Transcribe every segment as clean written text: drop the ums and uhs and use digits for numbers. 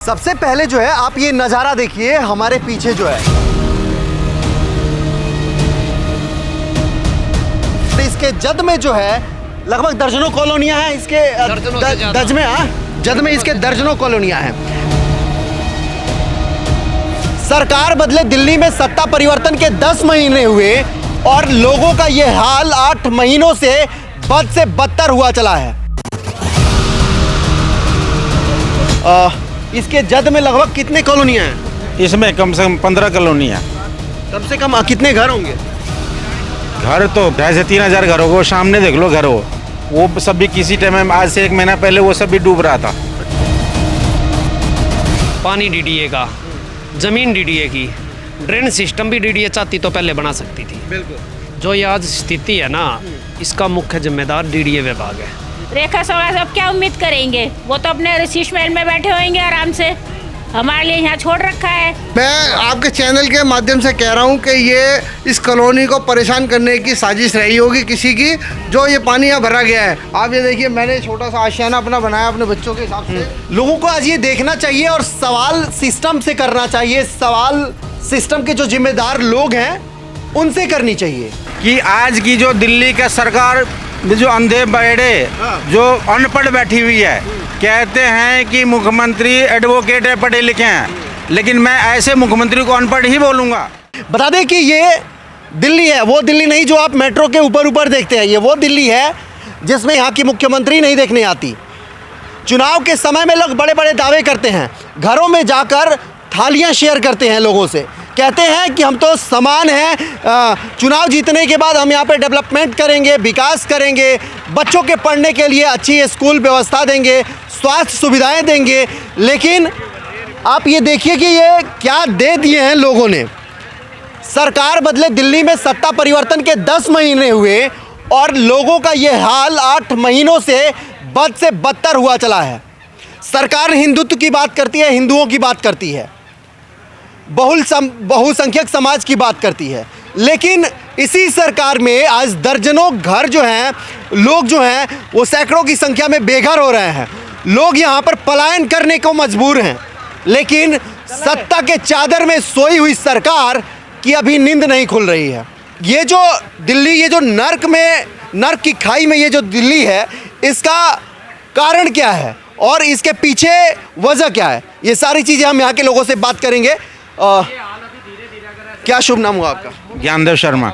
सबसे पहले जो है आप ये नज़ारा देखिए हमारे पीछे जो है, इसके जद में जो है लगभग दर्जनों कॉलोनियां हैं। इसके जद में इसके दर्जनों कॉलोनियां हैं। सरकार बदले दिल्ली में सत्ता परिवर्तन के 10 महीने हुए और लोगों का ये हाल 8 महीनों से बदतर हुआ चला है। इसके जद में लगभग कितने कॉलोनियां हैं? इसमें कम से कम 15 कॉलोनियाँ। कम से कम कितने घर होंगे? घर तो 2,500 से 3,000 घर होगा। सामने देख लो घर हो, वो सब भी किसी टाइम में, आज से 1 महीना पहले वो सब भी डूब रहा था। पानी डीडीए का, जमीन डीडीए की, ड्रेन सिस्टम भी डीडीए चाहती तो पहले बना सकती थी। बिल्कुल। जो ये आज स्थिति है ना, इसका मुख्य जिम्मेदार डीडीए विभाग है। रेखा शर्मा से अब क्या उम्मीद करेंगे? वो तो अपने शीश महल में बैठे होंगे आराम से, हमारे लिए यहाँ छोड़ रखा है। मैं आपके चैनल के माध्यम से कह रहा हूँ कि ये इस कॉलोनी को परेशान करने की साजिश रही होगी किसी की, जो ये पानी यहाँ भरा गया है। आप ये देखिए, मैंने छोटा सा आशियाना अपना बनाया अपने बच्चों के हिसाब से। लोगों को आज ये देखना चाहिए और सवाल सिस्टम से करना चाहिए। सवाल सिस्टम के जो जिम्मेदार लोग हैं उनसे करनी चाहिए कि आज की जो दिल्ली का सरकार, जो अंधे बड़े, जो अनपढ़ बैठी हुई है, कहते हैं कि मुख्यमंत्री एडवोकेट है, पढ़े लिखे हैं, लेकिन मैं ऐसे मुख्यमंत्री को अनपढ़ ही बोलूँगा। बता दें कि ये दिल्ली है, वो दिल्ली नहीं जो आप मेट्रो के ऊपर देखते हैं। ये वो दिल्ली है जिसमें यहाँ की मुख्यमंत्री नहीं देखने आती। चुनाव के समय में लोग बड़े बड़े दावे करते हैं, घरों में जाकर थालियाँ शेयर करते हैं लोगों से, कहते हैं कि हम तो समान हैं, चुनाव जीतने के बाद हम यहाँ पे डेवलपमेंट करेंगे, विकास करेंगे, बच्चों के पढ़ने के लिए अच्छी स्कूल व्यवस्था देंगे, स्वास्थ्य सुविधाएं देंगे। लेकिन आप ये देखिए कि ये क्या दे दिए हैं लोगों ने। सरकार बदले दिल्ली में सत्ता परिवर्तन के 10 महीने हुए और लोगों का ये हाल 8 महीनों से बदतर हुआ चला है। सरकार हिंदुत्व की बात करती है, हिंदुओं की बात करती है, बहुसंख्यक समाज की बात करती है, लेकिन इसी सरकार में आज दर्जनों घर जो हैं, लोग जो हैं वो सैकड़ों की संख्या में बेघर हो रहे हैं। लोग यहाँ पर पलायन करने को मजबूर हैं, लेकिन सत्ता के चादर में सोई हुई सरकार की अभी नींद नहीं खुल रही है। ये जो दिल्ली, ये जो नर्क की खाई में ये जो दिल्ली है, इसका कारण क्या है और इसके पीछे वजह क्या है, ये सारी चीज़ें हम यहाँ के लोगों से बात करेंगे। क्या शुभ नाम हुआ आपका? ज्ञानदेव शर्मा।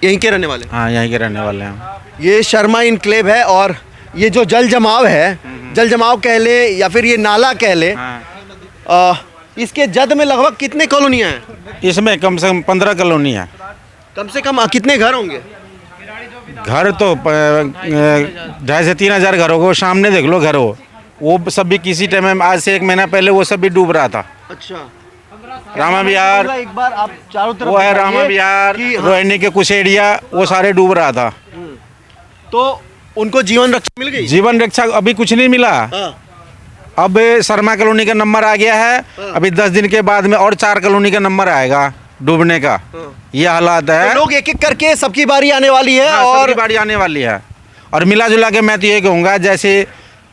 यहीं के रहने वाले? हाँ, यहीं के रहने वाले हैं। ये शर्मा इनक्लेव है और ये जो जल जमाव है, जल जमाव कह ले या फिर ये नाला कह ले, इसके जद में लगभग कितने कॉलोनियाँ हैं? इसमें कम से कम 15 कॉलोनियाँ। कम से कम कितने घर होंगे? घर तो 2,500 से 3,000 घर होगा। सामने देख लो घर हो, वो सब भी किसी टाइम में, आज से 1 महीना पहले वो सब भी डूब रहा था। अच्छा। रामा विहार, एक बार आप चारों तरफ वो है रामा विहार, रोहिणी के कुछ एरिया, वो सारे डूब रहा था। तो उनको जीवन रक्षा मिल गई? जीवन रक्षा अभी कुछ नहीं मिला। अब शर्मा कॉलोनी का नंबर आ गया है, अभी 10 दिन के बाद में और 4 कॉलोनी का नंबर आएगा डूबने का। ये हालात है। तो लोग एक एक करके सबकी बारी आने वाली है। हाँ, और सबकी बारी आने वाली है। और मिला जुला के मैं तो ये कहूँगा, जैसे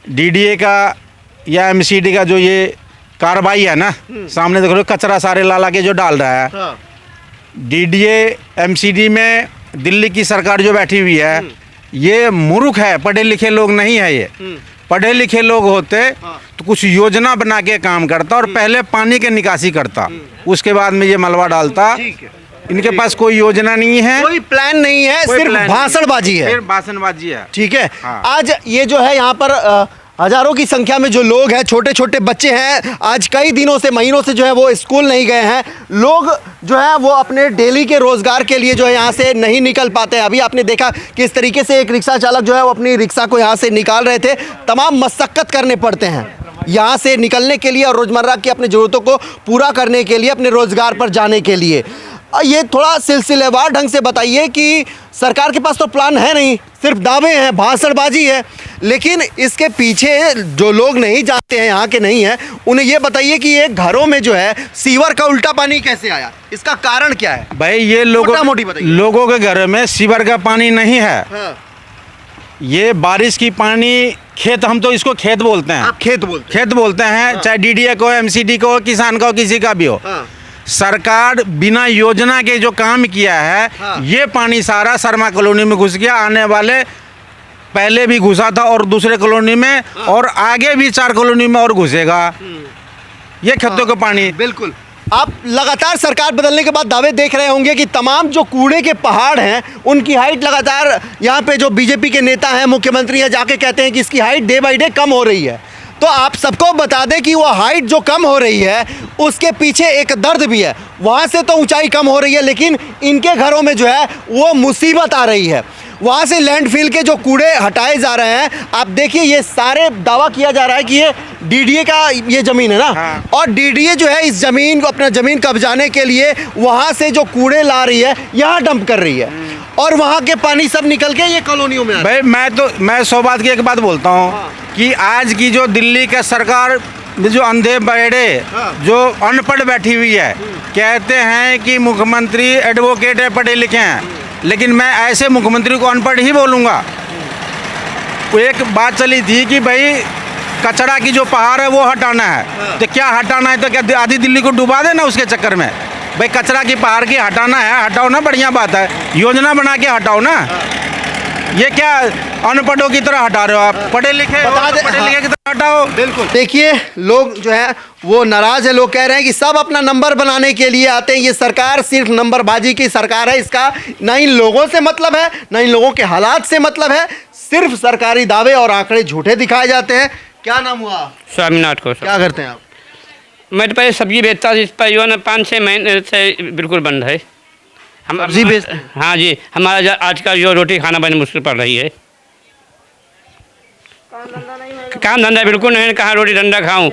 डीडीए का या एमसीडी का जो ये कार्रवाई है ना, सामने देखो कचरा सारे ला के जो डाल रहा है। डीडीए एमसीडी में दिल्ली की सरकार जो बैठी हुई है, ये मूर्ख है, पढ़े लिखे लोग नहीं है। ये पढ़े लिखे लोग होते तो कुछ योजना बना के काम करता और पहले पानी की निकासी करता, उसके बाद में ये मलबा डालता। इनके पास कोई योजना नहीं है, कोई प्लान नहीं है, सिर्फ भाषणबाजी है। सिर्फ भाषणबाजी है। ठीक है। हाँ। आज ये जो है यहाँ पर हजारों की संख्या में जो लोग हैं, छोटे छोटे बच्चे हैं, आज कई दिनों से, महीनों से जो है वो स्कूल नहीं गए हैं। लोग जो है वो अपने डेली के रोजगार के लिए जो है यहाँ से नहीं निकल पाते हैं। अभी आपने देखा किस तरीके से एक रिक्शा चालक जो है वो अपनी रिक्शा को यहाँ से निकाल रहे थे। तमाम मशक्कत करने पड़ते हैं यहाँ से निकलने के लिए और रोजमर्रा की अपनी ज़रूरतों को पूरा करने के लिए, अपने रोजगार पर जाने के लिए। ये थोड़ा सिलसिलेवार ढंग से बताइए कि सरकार के पास तो प्लान है नहीं, सिर्फ दावे हैं, भाषणबाजी है, लेकिन इसके पीछे जो लोग नहीं जानते हैं, यहाँ के नहीं हैं, उन्हें ये बताइए कि ये घरों में जो है सीवर का उल्टा पानी कैसे आया, इसका कारण क्या है? भाई ये लोगों के घर में सीवर का पानी नहीं है। ये बारिश की पानी खेत, हम तो इसको खेत बोलते हैं, आप खेत बोलते खेत बोलते हैं, चाहे डीडीए को, एमसीडी को, किसान का हो, किसी का भी हो। हाँ। सरकार बिना योजना के जो काम किया है, हाँ। ये ये पानी सारा शर्मा कॉलोनी में घुस गया, आने वाले पहले भी घुसा था और दूसरे कॉलोनी में, और आगे भी 4 कॉलोनी में और घुसेगा ये खेतों का पानी। बिल्कुल। आप लगातार सरकार बदलने के बाद दावे देख रहे होंगे कि तमाम जो कूड़े के पहाड़ हैं उनकी हाइट लगातार, यहाँ पे जो बीजेपी के नेता हैं, मुख्यमंत्री हैं, जाके कहते हैं कि इसकी हाइट डे बाई डे कम हो रही है। तो आप सबको बता दें कि वो हाइट जो कम हो रही है उसके पीछे एक दर्द भी है। वहाँ से तो ऊंचाई कम हो रही है, लेकिन इनके घरों में जो है वो मुसीबत आ रही है। वहाँ से लैंडफिल के जो कूड़े हटाए जा रहे हैं, आप देखिए ये सारे दावा किया जा रहा है कि ये डीडीए का ये ज़मीन है ना। हाँ। और डीडीए जो है इस ज़मीन को, अपना ज़मीन कब्जाने के लिए वहाँ से जो कूड़े ला रही है यहाँ डंप कर रही है, और वहाँ के पानी सब निकल के ये कॉलोनियों में आ रहा है। भाई मैं 100 बात की एक बात बोलता हूँ कि आज की जो दिल्ली का सरकार, जो अंधे बड़े, जो अनपढ़ बैठी हुई है, कहते हैं कि मुख्यमंत्री एडवोकेट है, पढ़े लिखे हैं, लेकिन मैं ऐसे मुख्यमंत्री को अनपढ़ ही बोलूँगा। एक बात चली थी कि भाई कचरा की जो पहाड़ है वो हटाना है, तो क्या हटाना है, तो क्या आधी दिल्ली को डुबा देना उसके चक्कर में? भाई कचरा की पहाड़ की हटाना है, हटाओ ना, बढ़िया बात है, योजना बना के हटाओ ना। ये क्या अनपढ़ों की तरह हटा रहे हो आप? पढ़े लिखे बता दे- पढ़े लिखे की तरह हटाओ। बिल्कुल। देखिए लोग जो है वो नाराज है, लोग कह रहे हैं कि सब अपना नंबर बनाने के लिए आते हैं, ये सरकार सिर्फ नंबरबाजी की सरकार है, इसका ना इन लोगों से मतलब है, ना इन लोगों के हालात से मतलब है, सिर्फ सरकारी दावे और आंकड़े झूठे दिखाए जाते हैं। क्या नाम हुआ? स्वामीनाथ को क्या करते हैं आप? मैं तो पहले सब्जी बेचता था, इस पर जो है ना 5-6 महीने से बिल्कुल बंद है। हम सब्जी बेचते हैं? हाँ जी, हमारा आज का जो रोटी खाना बड़ी मुश्किल पड़ रही है। काम धंधा बिल्कुल नहीं, कहाँ रोटी धंधा खाऊं।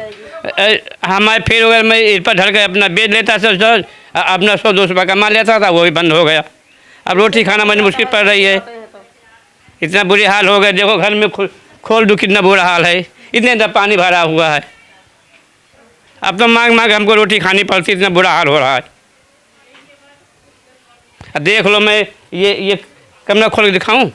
हमारे फिर अगर मैं इस पर धर के अपना बेच लेता था, अपना 100-200 रुपये कमा लेता था, वो भी बंद हो गया। अब रोटी खाना बड़ी मुश्किल पड़ रही है, इतना बुरी हाल हो गया। देखो घर में खोल दो कितना बुरा हाल है, इतने तक पानी भरा हुआ है। अब तो मांग मांग हमको रोटी खानी पड़ती, इतना बुरा हाल हो रहा है। देख लो, मैं ये कमरा खोल के दिखाऊं?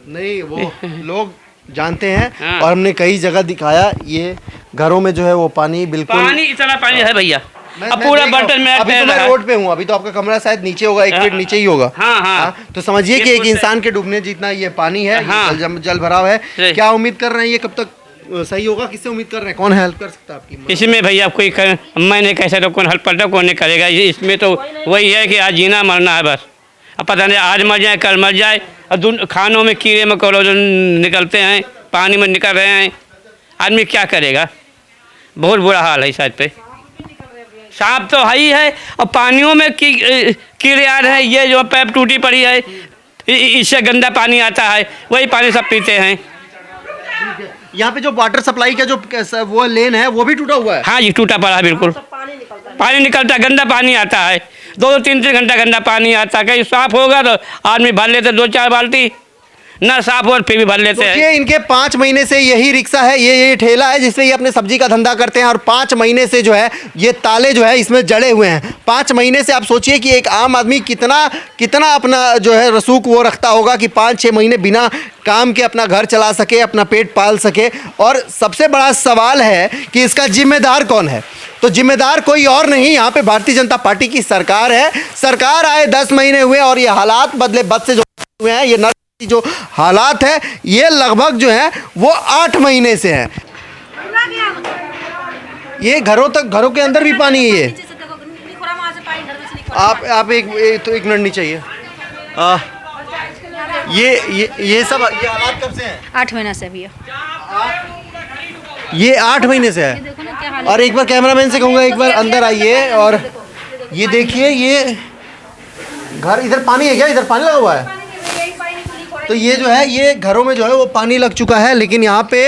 नहीं, वो लोग जानते हैं। हाँ। और हमने कई जगह दिखाया, ये घरों में जो है वो पानी बिल्कुल पानी, इतना पानी है भैया। मैं अब पूरा देख रहा हूँ। बर्तन में अभी तो मैं रोड पे हूँ, अभी तो आपका कमरा शायद नीचे होगा, 1 फीट नीचे ही होगा। हाँ, हाँ। तो समझिए कि ये एक कुछ- इंसान के डूबने जितना ये पानी है, हाँ। ये जल भराव है। सही। क्या उम्मीद कर रहे हैं ये कब तक सही होगा? किससे उम्मीद कर रहे हैं? कौन हेल्प कर सकता है आपकी? इसमें भैया कोई मैंने कैसे तो कौन हेल्प करता, कौन नहीं करेगा। इसमें तो वही है कि आज जीना मरना है बस। अब पता नहीं आज मर जाए, कल मर जाए। और खानों में कीड़े मकोड़े जो निकलते हैं, पानी में निकल रहे हैं, आदमी क्या करेगा? बहुत बुरा हाल है इस साइड पे। सांप तो है ही है, और पानियों में कीड़े आ रहे हैं। ये जो पैप टूटी पड़ी है, इससे गंदा पानी आता है, वही पानी सब पीते हैं। यहाँ पे जो वाटर सप्लाई का जो वो लेन है वो भी टूटा हुआ है। हाँ जी, टूटा पड़ा है बिल्कुल। पानी निकलता है, गंदा पानी आता है, 2-3 घंटा गंदा पानी आता है। कहीं साफ होगा तो आदमी भर लेते 2-4 बाल्टी, ना साफ हो फिर भी भर लेते हैं। ये इनके 5 महीने से यही रिक्शा है, ये ठेला है जिससे ये अपने सब्जी का धंधा करते हैं, और 5 महीने से जो है ये ताले जो है इसमें जड़े हुए हैं। 5 महीने से आप सोचिए कि एक आम आदमी कितना अपना जो है रसूख वो रखता होगा कि 5-6 महीने बिना काम के अपना घर चला सके, अपना पेट पाल सके। और सबसे बड़ा सवाल है कि इसका जिम्मेदार कौन है? तो जिम्मेदार कोई और नहीं, यहाँ पे भारतीय जनता पार्टी की सरकार है। सरकार आए 10 महीने हुए और ये हालात बदले बद से जो हुए हैं, ये जो हालात है ये लगभग जो है वो 8 महीने से है। ये घरों के अंदर भी पानी है। ये आप एक मिनट नहीं चाहिए। ये सब ये हालात कब से हैं? 8 महीना से भैया। ये 8 महीने से है। देखो ना क्या हाल और एक बार कैमरामैन से कहूँगा एक बार अंदर आइए, और ये देखिए ये घर, इधर पानी है क्या? इधर पानी लगा हुआ है। तो ये जो है ये घरों में जो है वो पानी लग चुका है, लेकिन यहाँ पे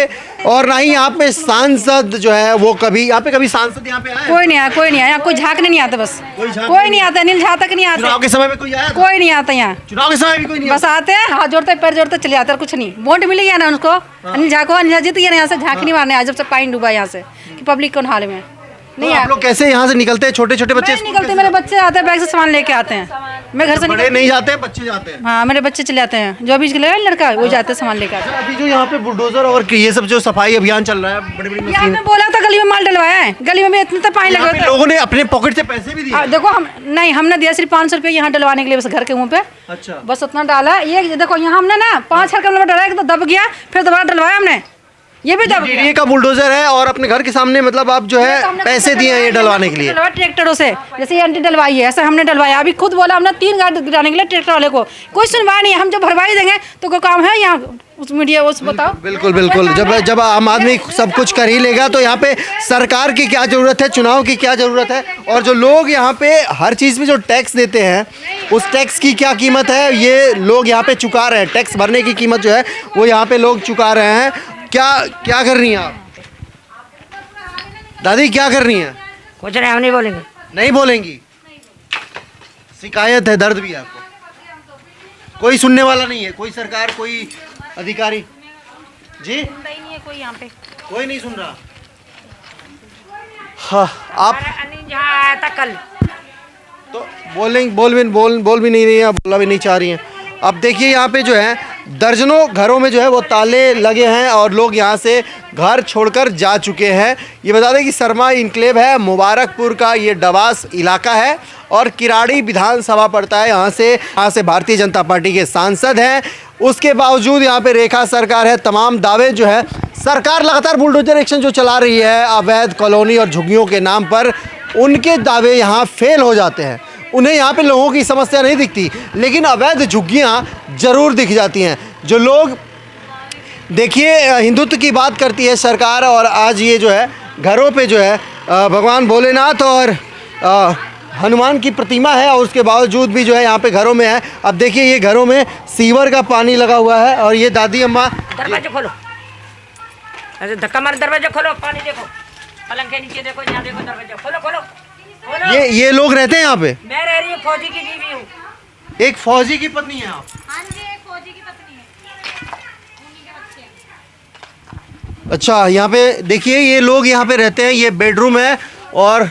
और ना ही यहाँ पे सांसद जो है वो कभी यहाँ पे सांसद यहाँ पे आए? कोई नहीं आया, कोई नहीं आया, कोई झाँकने नहीं आता, बस कोई नहीं आता, नील झाँ तक नहीं आता। चुनाव के समय में कोई आया था? कोई नहीं आता यहाँ, चुनाव के समय भी कोई नहीं बस आते हैं, हाथ जोड़ते पैर जोड़ते चले जाते हैं, कुछ नहीं। वोट मिल गया ना उनको, अनिल झा को, अनिल झा जीत गया ना यहाँ से, झाँक नहीं मारने आज जब से पानी डूबा यहाँ से कि पब्लिक कौन हाल में नहीं। आप लोग कैसे यहाँ से निकलते हैं? छोटे छोटे बच्चे निकलते, मेरे बच्चे आते हैं, बैग से सामान लेके आते हैं। मैं घर से बड़े नहीं जाते हैं, बच्चे जाते हैं। हाँ मेरे बच्चे चले जाते हैं, जो अभी लड़का वो जाते हैं सामान लेकर। अभी जो यहाँ पे बुलडोजर और ये सब जो सफाई अभियान चल रहा है, बड़ी बड़ी यहाँ मशीन, पे बोला था गली में माल डलवाया है, गली में भी इतना तो पानी लगा था। लोगों ने अपने पॉकेट से पैसे भी दिए। देखो हम नहीं, हमने दिया सिर्फ 500 रुपये यहाँ डलवाने के लिए, बस घर के मुँह पे। अच्छा, बस उतना डाला। ये देखो यहाँ हमने ना 5 किलोमीटर डला तो दब गया, फिर दोबारा डलवाया हमने, ये भी दब गया। डीडीए का बुलडोजर है और अपने घर के सामने मतलब आप जो है पैसे दिए हैं ये डलवाने के लिए। ट्रैक्टरों से जैसे ये आंटी डलवाई है, ऐसा हमने डलवाया। अभी खुद बोला हमने 3 गाड़ी गिराने के लिए ट्रैक्टर वाले को, कोई सुनवाई नहीं है। हम जब भरवाई देंगे तो कोई काम है यहाँ उस मीडिया उस बताओ। बिल्कुल बिल्कुल, जब आम आदमी सब कुछ कर ही लेगा तो यहाँ पे सरकार की क्या ज़रूरत है, चुनाव की क्या ज़रूरत है, और जो लोग यहाँ पे हर चीज़ पे जो टैक्स देते हैं उस टैक्स की क्या कीमत है ये लोग यहाँ पे चुका रहे हैं। टैक्स भरने की कीमत जो है वो यहाँ पे लोग चुका रहे हैं। क्या कर रही हैं आप दादी, क्या कर रही हैं? कुछ नहीं, हम नहीं बोलेंगे। नहीं बोलेंगी? शिकायत है, दर्द भी है आपको, कोई सुनने वाला नहीं है, कोई सरकार, कोई अधिकारी जी? नहीं है कोई यहाँ पे, कोई नहीं सुन रहा। हाँ, आप जहाँ आया था कल तो बोल भी नहीं रही हैं, बोलना भी नहीं चाह रही हैं। अब देखिए यहाँ पे जो है दर्जनों घरों में जो है वो ताले लगे हैं और लोग यहाँ से घर छोड़कर जा चुके हैं। ये बता दें कि शर्मा इनक्लेव है, मुबारकपुर का ये डवास इलाका है और किराड़ी विधानसभा पड़ता है। यहाँ से भारतीय जनता पार्टी के सांसद हैं, उसके बावजूद यहाँ पे रेखा सरकार है। तमाम दावे जो है सरकार लगातार बुलडोजर एक्शन जो चला रही है अवैध कॉलोनी और झुग्गियों के नाम पर, उनके दावे यहाँ फेल हो जाते हैं। उन्हें यहाँ पे लोगों की समस्या नहीं दिखती, लेकिन अवैध झुग्गियाँ ज़रूर दिख जाती हैं। जो लोग देखिए हिंदुत्व की बात करती है सरकार, और आज ये जो है घरों पे जो है भगवान भोलेनाथ और हनुमान की प्रतिमा है, और उसके बावजूद भी जो है यहाँ पे घरों में है। अब देखिए ये घरों में सीवर का पानी लगा हुआ है, और ये दादी अम्मा दरवाजा खोलो, ऐसे धक्का मार, दरवाजा खोलो, पानी देखो, पलंग के नीचे देखो, यहाँ देखो, दरवाजा खोलो खोलो खोलो। ये लोग रहते हैं यहाँ पे? मैं रह रही हूँ, फौजी की बीवी हूँ। एक फौजी की पत्नी है आप? हाँ जी, एक फौजी की पत्नी है, उन्हीं के बच्चे। अच्छा, यहाँ पे देखिए ये लोग यहाँ पे रहते हैं, ये बेडरूम है, और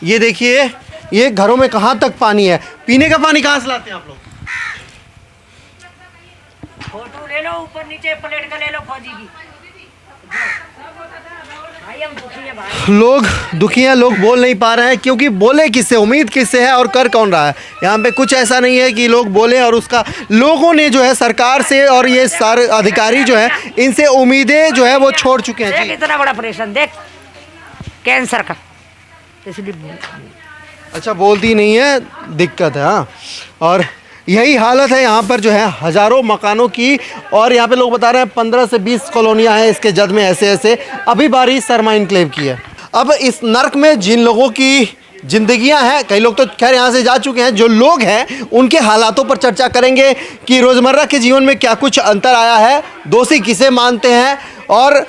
ये देखिए ये घरों में कहाँ तक पानी है। पीने का पानी कहाँ से लाते हैं आप लोग? फोटो ले लो, ऊपर नीचे प्लेट का ले लो फौजी की। भाई हम दुखी है भाई, लोग दुखी हैं, लोग बोल नहीं पा रहे हैं, क्योंकि बोले किससे, उम्मीद किससे है और कर कौन रहा है। यहाँ पे कुछ ऐसा नहीं है कि लोग बोले और उसका लोगों ने जो है सरकार से और ये सारे अधिकारी जो है इनसे उम्मीदें जो है वो छोड़ चुके हैं। देख इतना बड़ा ऑपरेशन देख, कैंसर का, इसलिए अच्छा, बोलती नहीं है, दिक्कत है। हाँ, और यही हालत है यहाँ पर जो है हज़ारों मकानों की, और यहाँ पे लोग बता रहे हैं 15 से 20 कॉलोनियाँ हैं इसके जद में ऐसे। अभी बारी शर्मा इनक्लेव की है। अब इस नर्क में जिन लोगों की ज़िंदगियाँ हैं, कई लोग तो खैर यहाँ से जा चुके हैं, जो लोग हैं उनके हालातों पर चर्चा करेंगे कि रोज़मर्रा के जीवन में क्या कुछ अंतर आया है, दोषी किसे मानते हैं और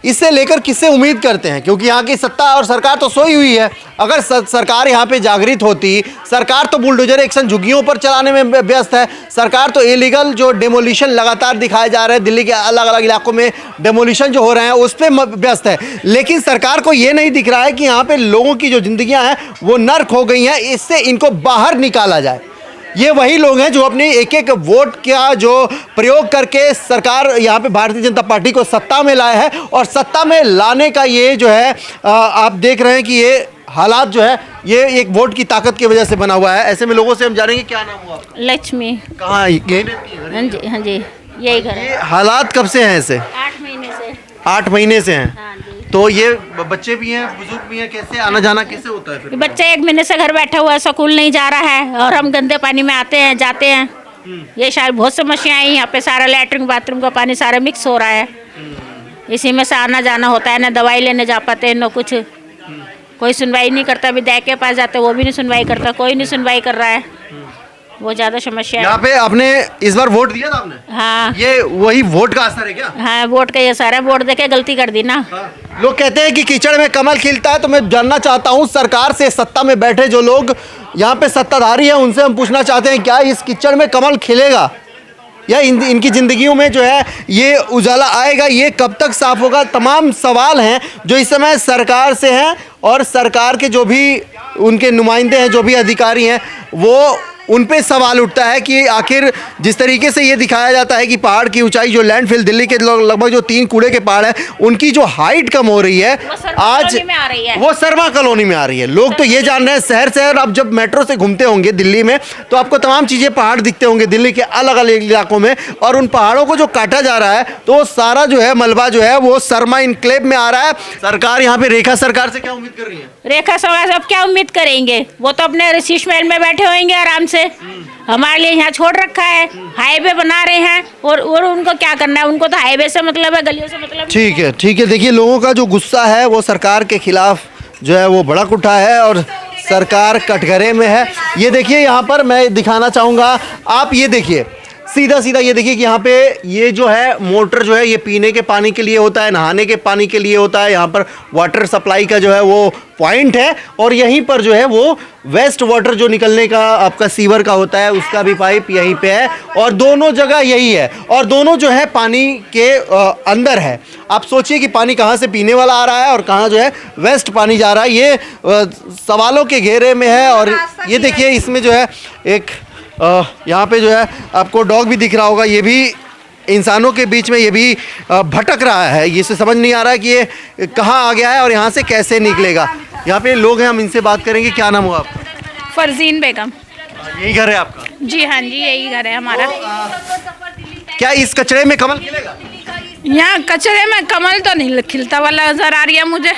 इससे लेकर किससे उम्मीद करते हैं। क्योंकि यहाँ की सत्ता और सरकार तो सोई हुई है। अगर सरकार यहाँ पे जागृत होती, सरकार तो बुलडोजर एक्शन झुग्गियों पर चलाने में व्यस्त है, सरकार तो इलीगल जो डेमोलिशन लगातार दिखाए जा रहे हैं, दिल्ली के अलग अलग इलाकों में डेमोलिशन जो हो रहे हैं उस पर व्यस्त है। लेकिन सरकार को ये नहीं दिख रहा है कि यहाँ पे लोगों की जो ज़िंदगियाँ हैं वो नर्क हो गई हैं, इससे इनको बाहर निकाला जाए। ये वही लोग हैं जो अपने एक एक वोट का जो प्रयोग करके सरकार यहाँ पे भारतीय जनता पार्टी को सत्ता में लाए हैं, और सत्ता में लाने का ये जो है आप देख रहे हैं कि ये हालात जो है ये एक वोट की ताकत की वजह से बना हुआ है। ऐसे में लोगों से हम जानेंगे, क्या नाम हुआ आपका? लक्ष्मी। कहाँ यही रहती है? हाँ जी, हाँ जी, यही घर है। ये हालात कब से हैं ऐसे? 8 महीने से। 8 महीने से हैं। हाँ जी। तो ये बच्चे भी हैं, बुजुर्ग भी हैं, कैसे आना जाना कैसे होता है फिर? बच्चा 1 महीने से घर बैठा हुआ है, स्कूल नहीं जा रहा है, और हम गंदे पानी में आते हैं जाते हैं। ये शायद बहुत समस्याएं हैं यहाँ पे, सारा लैट्रिन बाथरूम का पानी सारा मिक्स हो रहा है, इसी में से आना जाना होता है। ना दवाई लेने जा पाते हैं, ना कुछ, कोई सुनवाई नहीं करता। विधायक के पास जाते वो भी नहीं सुनवाई करता, कोई नहीं सुनवाई कर रहा है, वो ज़्यादा समस्या है। यहाँ पे आपने इस बार वोट दिया था आपने? हाँ। ये वही वोट का असर है क्या? हाँ, वोट का ये सारा, वोट देके गलती कर दी ना। लोग कहते हैं कि कीचड़ में कमल खिलता है, तो मैं जानना चाहता हूँ सरकार से, सत्ता में बैठे जो लोग यहाँ पे सत्ताधारी हैं उनसे हम पूछना चाहते हैं, क्या इस कीचड़ में कमल खिलेगा या इनकी ज़िंदगियों में जो है ये उजाला आएगा? ये कब तक साफ होगा? तमाम सवाल हैं जो इस समय सरकार से हैं, और सरकार के जो भी उनके नुमाइंदे हैं, जो भी अधिकारी हैं, वो उन पे सवाल उठता है कि आखिर जिस तरीके से ये दिखाया जाता है कि पहाड़ की ऊंचाई जो लैंडफिल दिल्ली के लगभग जो 3 कूड़े के पहाड़ है उनकी जो हाइट कम हो रही है आज कॉलोनी में आ रही है। वो शर्मा कॉलोनी में आ रही है। लोग तो ये जान रहे हैं शहर शहर अब जब मेट्रो से घूमते होंगे दिल्ली में तो आपको तमाम चीज़ें पहाड़ दिखते होंगे दिल्ली के अलग अलग इलाकों में, और उन पहाड़ों को जो काटा जा रहा है तो वो सारा जो है मलबा जो है वो शर्मा इनक्लेव में आ रहा है। सरकार यहाँ पे रेखा सरकार से क्या उम्मीद कर रही है? रेखा समाज अब क्या उम्मीद करेंगे, वो तो अपने शीश महल में बैठे होंगे आराम से, हमारे लिए यहाँ छोड़ रखा है, हाईवे बना रहे हैं और उनको क्या करना है, उनको तो हाईवे से मतलब है, गलियों से मतलब ठीक है ठीक है। देखिए लोगों का जो गुस्सा है वो सरकार के खिलाफ जो है वो भड़क उठा है और सरकार कटघरे में है। ये देखिए यहाँ पर मैं दिखाना चाहूँगा, आप ये देखिए सीधा सीधा ये देखिए कि यहाँ पे ये जो है मोटर जो है ये पीने के पानी के लिए होता है, नहाने के पानी के लिए होता है। यहाँ पर वाटर सप्लाई का जो है वो पॉइंट है और यहीं पर जो है वो वेस्ट वाटर जो निकलने का आपका सीवर का होता है उसका भी पाइप यहीं पे है और दोनों जगह यही है और दोनों जो है पानी के अंदर है। आप सोचिए कि पानी कहाँ से पीने वाला आ रहा है और कहाँ जो है वेस्ट पानी जा रहा है, ये सवालों के घेरे में है। और ये देखिए इसमें जो है एक यहाँ पे जो है आपको डॉग भी दिख रहा होगा, ये भी इंसानों के बीच में ये भी भटक रहा है, ये से समझ नहीं आ रहा है कि ये कहाँ आ गया है और यहाँ से कैसे निकलेगा। यहाँ पे लोग हैं, हम इनसे बात करेंगे। क्या नाम हुआ आपका? फरजीन बेगम। यही घर है आपका? जी हाँ जी, यही घर है हमारा। क्या इस कचरे में कमल खिलेगा? यहाँ कचरे में कमल तो नहीं खिलता वाला नजर आ रही है मुझे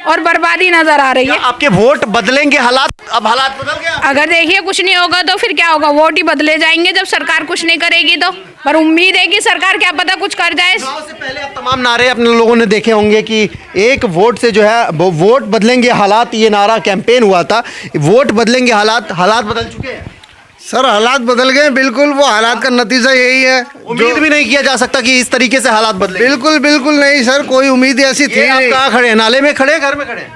और बर्बादी नजर आ रही है। आपके वोट बदलेंगे हालात? अब हालात बदल गए। अगर देखिए कुछ नहीं होगा तो फिर क्या होगा, वोट ही बदले जाएंगे जब सरकार कुछ नहीं करेगी तो। पर उम्मीद है कि सरकार क्या पता कुछ कर जाए। चुनाव से पहले अब तमाम नारे अपने लोगों ने देखे होंगे कि एक वोट से जो है वो वोट बदलेंगे हालात, ये नारा कैंपेन हुआ था। वोट बदलेंगे हालात, हालात बदल चुके हैं सर, हालात बदल गए बिल्कुल। वो हालात का नतीजा यही है। उम्मीद भी नहीं किया जा सकता कि इस तरीके से हालात बदले। बिल्कुल बिल्कुल नहीं सर, कोई उम्मीद ऐसी थी आप नहीं। कहाँ खड़े हैं? नाले में खड़े, घर में खड़े?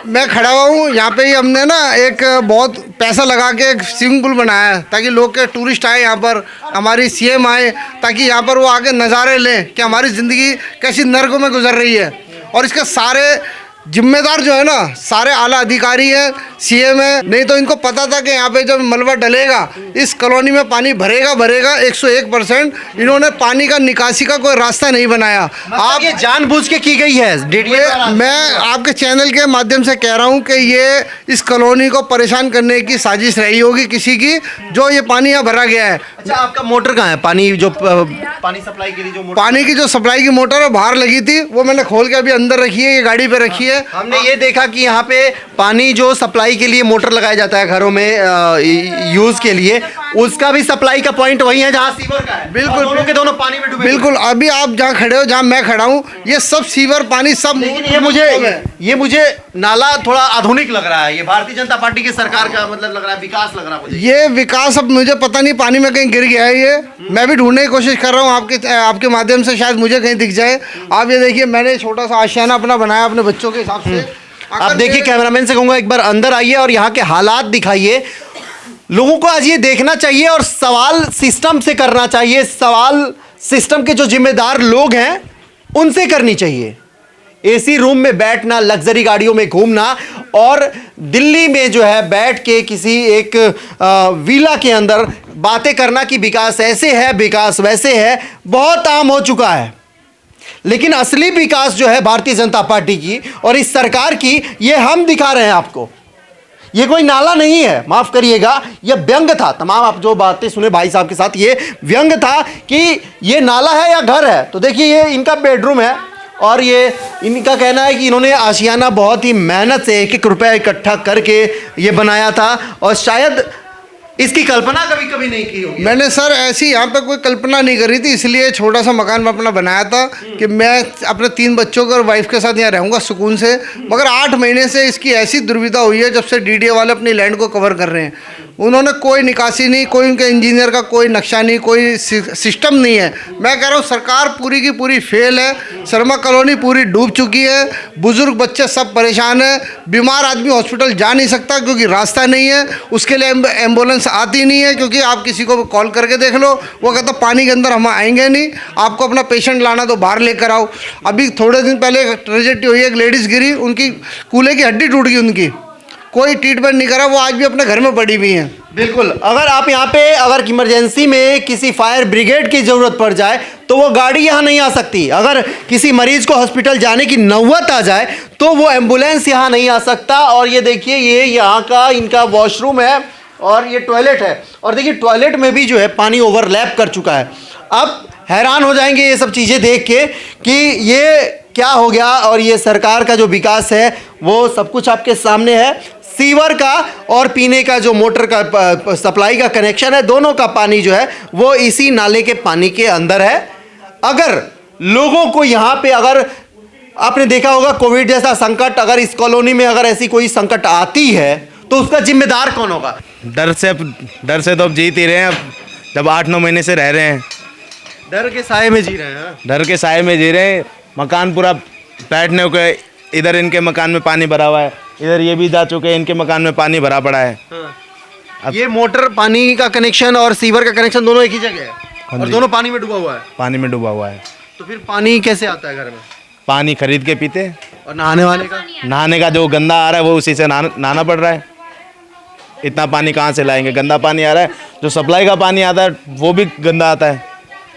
मैं खड़ा हुआ हूँ यहाँ पे ही। हमने ना एक बहुत पैसा लगा के एक स्विमिंग पूल बनाया है ताकि लोग के टूरिस्ट आए यहाँ पर, हमारी सीएम आए, ताकि यहाँ पर वो आके नज़ारे लें कि हमारी ज़िंदगी कैसी नर्कों में गुजर रही है। और इसके सारे जिम्मेदार जो है ना सारे आला अधिकारी हैं, सीएम है। नहीं तो इनको पता था कि यहाँ पे जब मलबा डलेगा इस कॉलोनी में पानी भरेगा 101%। इन्होंने पानी का निकासी का कोई रास्ता नहीं बनाया। आप ये जानबूझ के की गई है? मैं आपके चैनल के माध्यम से कह रहा हूँ कि ये इस कॉलोनी को परेशान करने की साजिश रही होगी किसी की, जो ये पानी यहाँ भरा गया है। अच्छा, आपका मोटर कहाँ है? पानी जो पानी सप्लाई के लिए जो मोटर, पानी की जो सप्लाई की मोटर है बाहर लगी थी, वो मैंने खोल के अभी अंदर रखी है, ये गाड़ी पे रखी है। हमने ये देखा कि यहाँ पे पानी जो सप्लाई के लिए मोटर लगाया जाता है घरों में यूज के लिए, उसका भी सप्लाई का पॉइंट वही है जहाँ सीवर का है। बिल्कुल, दोनों के दोनों पानी में डूबे। बिल्कुल। अभी आप जहाँ खड़े हो, जहाँ मैं खड़ा हूँ, ये सब सीवर पानी सब। लेकिन ये मुझे नाला थोड़ा आधुनिक लग रहा है। ये भारतीय जनता पार्टी की सरकार का मतलब लग रहा है, विकास लग रहा है मुझे। ये विकास अब मुझे पता नहीं, पानी में कहीं गिर गया है ये। मैं भी ढूंढने की कोशिश कर रहा हूँ आपके माध्यम से, शायद मुझे कहीं दिख जाए। आप ये देखिए, मैंने छोटा सा आशियाना अपना बनाया अपने बच्चों के हिसाब से। आप देखिए, कैमरामैन से कहूँगा एक बार अंदर आइए और यहाँ के हालात दिखाइए। लोगों को आज ये देखना चाहिए और सवाल सिस्टम से करना चाहिए। सवाल सिस्टम के जो जिम्मेदार लोग हैं उनसे करनी चाहिए। एसी रूम में बैठना, लग्जरी गाड़ियों में घूमना और दिल्ली में जो है बैठ के किसी एक विला के अंदर बातें करना कि विकास ऐसे है, विकास वैसे है, बहुत आम हो चुका है। लेकिन असली विकास जो है भारतीय जनता पार्टी की और इस सरकार की, ये हम दिखा रहे हैं आपको। ये कोई नाला नहीं है, माफ करिएगा, ये व्यंग था। तमाम आप जो बातें सुने भाई साहब के साथ, ये व्यंग था कि ये नाला है या घर है। तो देखिए, ये इनका बेडरूम है और ये इनका कहना है कि इन्होंने आशियाना बहुत ही मेहनत से 1-1 रुपया इकट्ठा करके ये बनाया था और शायद इसकी कल्पना कभी कभी नहीं की होगी। मैंने सर ऐसी यहाँ पे कोई कल्पना नहीं करी थी, इसलिए छोटा सा मकान में अपना बनाया था कि मैं अपने 3 बच्चों के और वाइफ के साथ यहाँ रहूँगा सुकून से। मगर 8 महीने से इसकी ऐसी दुर्विधा हुई है जब से डीडीए वाले अपनी लैंड को कवर कर रहे हैं। उन्होंने कोई निकासी नहीं, कोई उनके इंजीनियर का कोई नक्शा नहीं, कोई सिस्टम नहीं है। मैं कह रहा हूँ सरकार पूरी की पूरी फेल है। शर्मा कॉलोनी पूरी डूब चुकी है, बुजुर्ग बच्चे सब परेशान हैं, बीमार आदमी हॉस्पिटल जा नहीं सकता क्योंकि रास्ता नहीं है, उसके लिए एम्बुलेंस आती नहीं है। क्योंकि आप किसी को कॉल करके देख लो, वो कहता पानी के अंदर हम आएंगे नहीं, आपको अपना पेशेंट लाना तो बाहर लेकर आओ। अभी थोड़े दिन पहले ट्रेजेडी हुई, एक लेडीज़ गिरी, उनकी कूल्हे की हड्डी टूट गई, उनकी कोई ट्रीटमेंट नहीं करा, वो आज भी अपने घर में पड़ी हुई हैं। बिल्कुल, अगर आप यहाँ पे अगर इमरजेंसी में किसी फायर ब्रिगेड की ज़रूरत पड़ जाए तो वो गाड़ी यहाँ नहीं आ सकती। अगर किसी मरीज को हॉस्पिटल जाने की नौबत आ जाए तो वो एम्बुलेंस यहाँ नहीं आ सकता। और ये देखिए, ये यहाँ का इनका वॉशरूम है और ये टॉयलेट है, और देखिए टॉयलेट में भी जो है पानी ओवरलैप कर चुका है। अब हैरान हो जाएंगे ये सब चीज़ें देख के कि ये क्या हो गया। और ये सरकार का जो विकास है वो सब कुछ आपके सामने है। सीवर का और पीने का जो मोटर का सप्लाई का कनेक्शन है, दोनों का पानी जो है वो इसी नाले के पानी के अंदर है। अगर लोगों को यहाँ पे, अगर आपने देखा होगा कोविड जैसा संकट अगर इस कॉलोनी में अगर ऐसी कोई संकट आती है तो उसका जिम्मेदार कौन होगा? डर से तो अब जीत ही रहे हैं। अब जब 8-9 महीने से रह रहे हैं, डर के साए में जी रहे हैं। डर के साए में जी रहे हैं। मकान पूरा बैठने को, इधर इनके मकान में पानी भरा हुआ है, इधर ये भी जा चुके हैं, इनके मकान में पानी भरा पड़ा है। ये मोटर पानी का कनेक्शन और सीवर का कनेक्शन दोनों एक ही जगह है और दोनों पानी में डूबा हुआ है। पानी में डूबा हुआ है। तो फिर पानी कैसे आता है घर में? पानी खरीद के पीते। और नहाने का जो गंदा आ रहा है वो उसी से नहाना पड़ रहा है। इतना पानी कहाँ से लाएंगे? गंदा पानी आ रहा है। जो सप्लाई का पानी आता है वो भी गंदा आता है।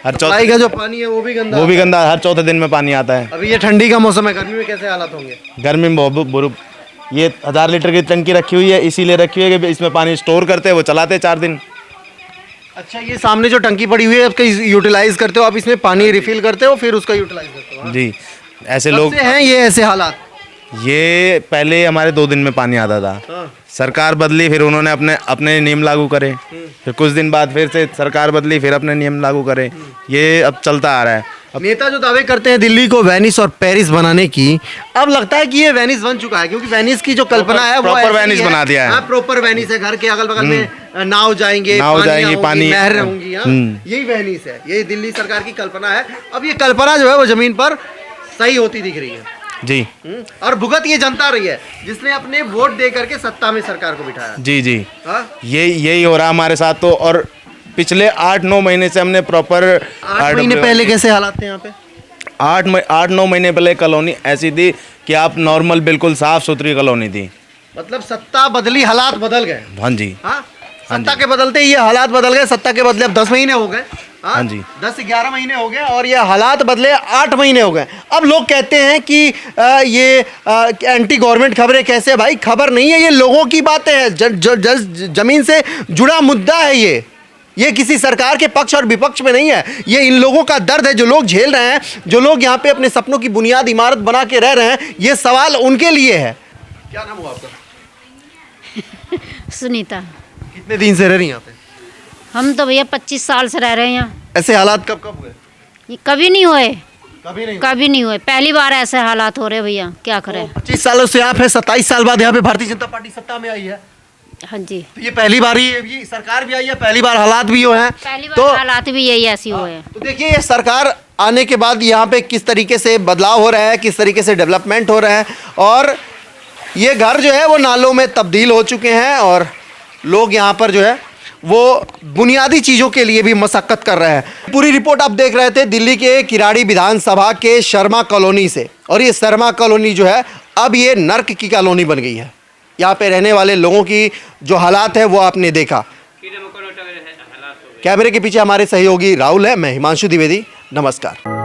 सप्लाई का जो पानी है वो भी गंदा हर चौथे दिन में पानी आता है। अभी ये ठंडी का मौसम है, गर्मी में कैसे हालात होंगे? गर्मी में बहुत बुरा। ये 1000 लीटर की टंकी रखी हुई है, इसीलिए रखी हुई है कि इसमें पानी स्टोर करते हैं, वो चलाते हैं 4 दिन। अच्छा, ये सामने जो टंकी पड़ी हुई है उसका यूटिलाइज करते हो आप? इसमें पानी रिफिल करते हो फिर उसका यूटिलाइज करते हो? जी, ऐसे लोग हैं ये ऐसे हालात। ये पहले हमारे 2 दिन में पानी आता था। सरकार बदली, फिर उन्होंने अपने नियम लागू करे। फिर कुछ दिन बाद फिर से सरकार बदली, फिर अपने नियम लागू करे। ये अब चलता आ रहा है। नेता जो दावे करते हैं दिल्ली को वेनिस और पेरिस बनाने की, अब लगता है कि ये वेनिस बन चुका है, क्योंकि वेनिस की जो कल्पना है वो प्रॉपर वेनिस बना दिया है। प्रॉपर वेनिस है। घर के अगल बगल में नाव जाएंगे, पानी नहर होंगी। यही वेनिस है, यही दिल्ली सरकार की कल्पना है। अब ये कल्पना जो है वो जमीन पर सही होती दिख रही है जी। और भुगत ये जनता रही है जिसने अपने वोट दे करके सत्ता में सरकार को बिठाया। जी। यही हो रहा हमारे साथ तो। और पिछले 8-9 महीने से हमने प्रॉपर 8 महीने पहले कैसे हालात थे यहाँ पे? 8-9 महीने पहले कॉलोनी ऐसी थी कि आप नॉर्मल बिल्कुल साफ सुथरी कॉलोनी थी। मतलब सत्ता बदली, हालात बदल गए। हाँ जी। सत्ता के बदलते ये हालात बदल गए। सत्ता के बदले अब 10 महीने हो गए। हाँ जी, 10 से 11 महीने हो गए और ये हालात बदले 8 महीने हो गए। अब लोग कहते हैं कि ये एंटी गवर्नमेंट खबरें। कैसे भाई? खबर नहीं है, ये लोगों की बातें हैं। जमीन से जुड़ा मुद्दा है ये किसी सरकार के पक्ष और विपक्ष में नहीं है। ये इन लोगों का दर्द है जो लोग झेल रहे हैं, जो लोग यहाँ पे अपने सपनों की बुनियाद इमारत बना के रह रहे हैं। ये सवाल उनके लिए है। क्या नाम हुआ आपका? सुनीता। कितने दिन से रह रही हैं यहाँ पे? हम तो भैया 25 साल से रह रहे हैं यहाँ। ऐसे हालात कब हुए? ये कभी नहीं हुए। कभी नहीं हुए। पहली बार ऐसे हालात हो रहे भैया, क्या करें। 25 सालों से आप है, 27 साल बाद यहाँ पे भारतीय जनता पार्टी सत्ता में आई है। हाँ जी। तो ये पहली बार ही ये सरकार भी आई है, पहली बार हालात भी हुए हैं। पहली बार हालात भी यही ऐसी हुए हैं। तो देखिए ये सरकार आने के बाद यहाँ पे किस तरीके से बदलाव हो रहा है, किस तरीके से डेवलपमेंट हो रहा है। और ये घर जो है वो नालों में तब्दील हो चुके हैं और लोग यहाँ पर जो है वो बुनियादी चीज़ों के लिए भी मशक्कत कर रहे हैं। पूरी रिपोर्ट आप देख रहे थे दिल्ली के किराड़ी विधानसभा के शर्मा कॉलोनी से। और ये शर्मा कॉलोनी जो है अब ये नर्क की कॉलोनी बन गई है। यहाँ पे रहने वाले लोगों की जो हालात है वो आपने देखा। कैमरे के पीछे हमारे सहयोगी राहुल है, मैं हिमांशु द्विवेदी। नमस्कार।